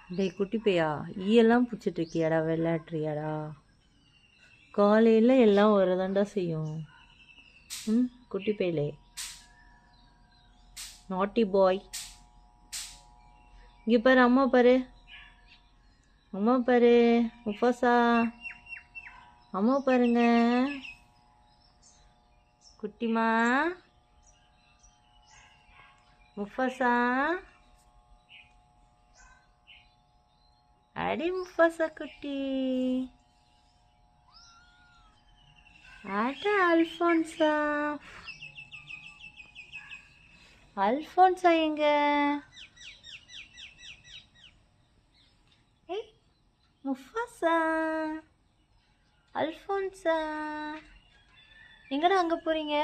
டேய் குட்டி பையா, ஈயெல்லாம் பிடிச்சிட்டு இருக்கியாடா? விளையாடுறியாடா? காலையில் எல்லாம் வரதாண்டா செய்யும். குட்டி பையலே, நாட்டி பாய். இங்கே பாரு, அம்மா பாரு, அம்மா பாரு, முஃபாசா, அம்மா பாருங்க, குட்டிமா, முஃபாசா, அடி முஃபாசா குட்டி, அட அல்ஃபோன்சா, அல்ஃபோன்சா எங்க? ஏய் முஃபாசா, அல்ஃபோன்சா, எங்கடா அங்கே போகிறீங்க?